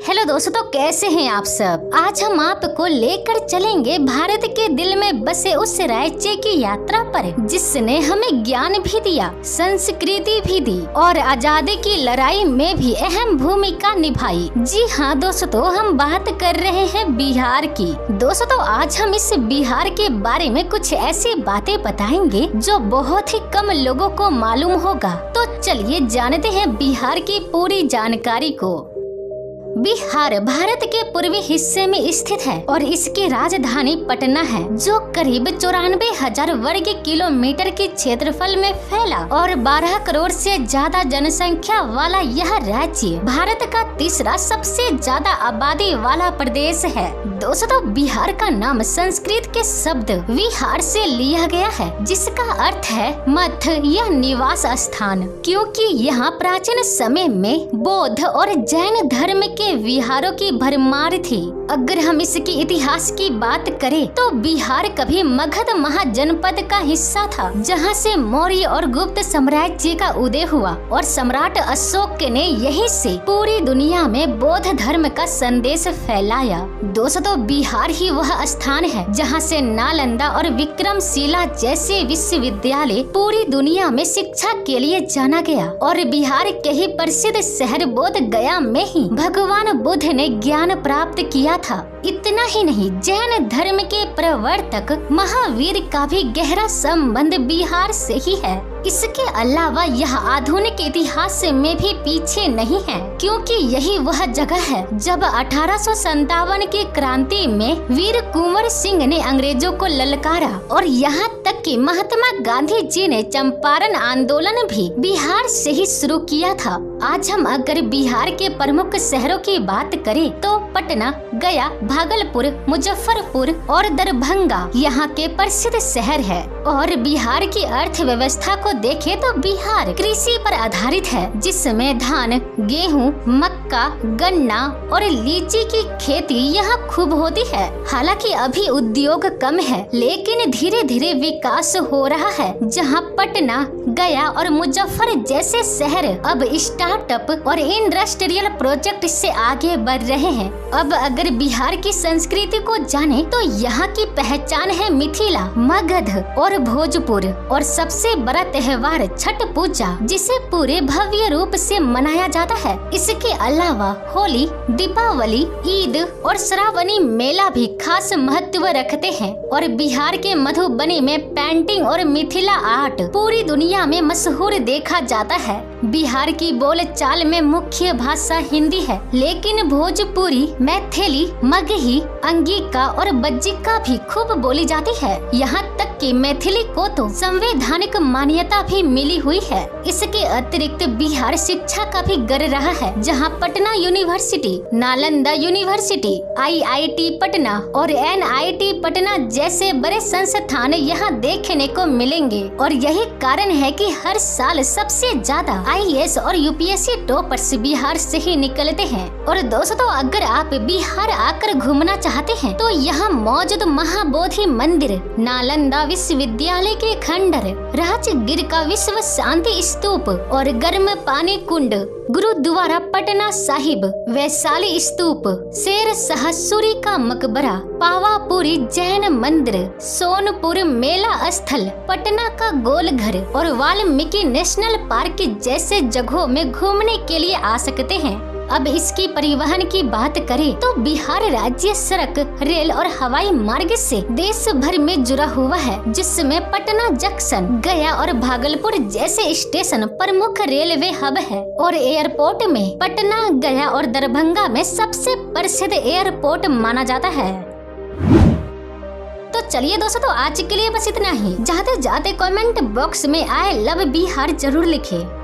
Hello दोस्तों, कैसे हैं आप सब। आज हम आपको लेकर चलेंगे भारत के दिल में बसे उस राज्य की यात्रा पर जिसने हमें ज्ञान भी दिया, संस्कृति भी दी और आजादी की लड़ाई में भी अहम भूमिका निभाई। जी हाँ दोस्तों, हम बात कर रहे हैं बिहार की। दोस्तों, आज हम इस बिहार के बारे में कुछ ऐसी बातें बताएंगे जो बहुत ही कम लोगों को मालूम होगा। तो चलिए जानते हैं बिहार की पूरी जानकारी को। बिहार भारत के पूर्वी हिस्से में स्थित है और इसकी राजधानी पटना है, जो करीब 94,000 वर्ग किलोमीटर के क्षेत्रफल में फैला और 12 करोड़ से ज्यादा जनसंख्या वाला यह राज्य भारत का तीसरा सबसे ज्यादा आबादी वाला प्रदेश है। दोस्तों, बिहार का नाम संस्कृत के शब्द विहार से लिया गया है, जिसका अर्थ है मठ या निवास स्थान, क्योंकि यहाँ प्राचीन समय में बौद्ध और जैन धर्म के विहारों की भरमार थी। अगर हम इसके इतिहास की बात करें तो बिहार कभी मगध महाजनपद का हिस्सा था, जहां से मौर्य और गुप्त साम्राज्य का उदय हुआ और सम्राट अशोक ने यहीं से पूरी दुनिया में बौद्ध धर्म का संदेश फैलाया। दोस्तों, बिहार ही वह स्थान है जहां से नालंदा और विक्रमशिला जैसे विश्वविद्यालय पूरी दुनिया में शिक्षा के लिए जाना गया और बिहार के ही प्रसिद्ध शहर बोध गया में ही भगवान बुद्ध ने ज्ञान प्राप्त किया था। इतना ही नहीं, जैन धर्म के प्रवर्तक महावीर का भी गहरा संबंध बिहार से ही है। इसके अलावा यह आधुनिक इतिहास में भी पीछे नहीं है, क्योंकि यही वह जगह है जब 1857 की क्रांति में वीर कुंवर सिंह ने अंग्रेजों को ललकारा और यहाँ तक कि महात्मा गांधी जी ने चंपारण आंदोलन भी बिहार से ही शुरू किया था। आज हम अगर बिहार के प्रमुख शहरों की बात करें तो पटना, गया, भागलपुर, मुजफ्फरपुर और दरभंगा यहाँ के प्रसिद्ध शहर है। और बिहार की अर्थव्यवस्था को देखें तो बिहार कृषि पर आधारित है, जिसमें धान, गेहूं, मक्का, गन्ना और लीची की खेती यहाँ खूब होती है। हालांकि अभी उद्योग कम है, लेकिन धीरे धीरे विकास हो रहा है, जहाँ पटना, गया और मुजफ्फर जैसे शहर अब स्टार्टअप और इंडस्ट्रियल प्रोजेक्ट से आगे बढ़ रहे हैं। अब अगर बिहार की संस्कृति को जाने तो यहाँ की पहचान है मिथिला, मगध और भोजपुर और सबसे बड़ा त्योहार छठ पूजा, जिसे पूरे भव्य रूप से मनाया जाता है। इसके अलावा होली, दीपावली, ईद और श्रावणी मेला भी खास महत्व रखते हैं। और बिहार के मधुबनी में पेंटिंग और मिथिला आर्ट पूरी दुनिया में मशहूर देखा जाता है। बिहार की बोलचाल में मुख्य भाषा हिंदी है, लेकिन भोजपुरी, मैथिली, मगही, अंगिका और बज्जिका भी खूब बोली जाती है। यहाँ तक कि मैथिली को तो संवैधानिक मान्यता भी मिली हुई है। इसके अतिरिक्त बिहार शिक्षा का भी गढ़ रहा है, जहाँ Patna university, Nalanda university, IIT Patna और NIT पटना जैसे बड़े संस्थान यहाँ देखने को मिलेंगे। और यही कारण है कि हर साल सबसे ज्यादा IAS और UPSC टॉपर्स बिहार से ही निकलते हैं। और दोस्तों, अगर आप बिहार आकर घूमना चाहते हैं तो यहाँ मौजूद महाबोधि मंदिर, नालंदा विश्वविद्यालय के खंडर, राजगीर का विश्व शांति स्तूप और गर्म पानी कुंड, गुरुद्वारा पटना साहिब, वैशाली स्तूप, शेर शाह सूरी का मकबरा, पावापुरी जैन मंदिर, सोनपुर मेला स्थल, पटना का गोलघर और वाल्मीकि नेशनल पार्क जैसे जगहों में घूमने के लिए आ सकते हैं। अब इसकी परिवहन की बात करें तो बिहार राज्य सड़क, रेल और हवाई मार्ग से देश भर में जुड़ा हुआ है, जिसमें पटना जंक्शन, गया और भागलपुर जैसे स्टेशन प्रमुख रेलवे हब है। और एयरपोर्ट में पटना, गया और दरभंगा में सबसे प्रसिद्ध एयरपोर्ट माना जाता है। तो चलिए दोस्तों, आज के लिए बस इतना ही। जाते जाते कमेंट बॉक्स में आई लव बिहार जरूर लिखें।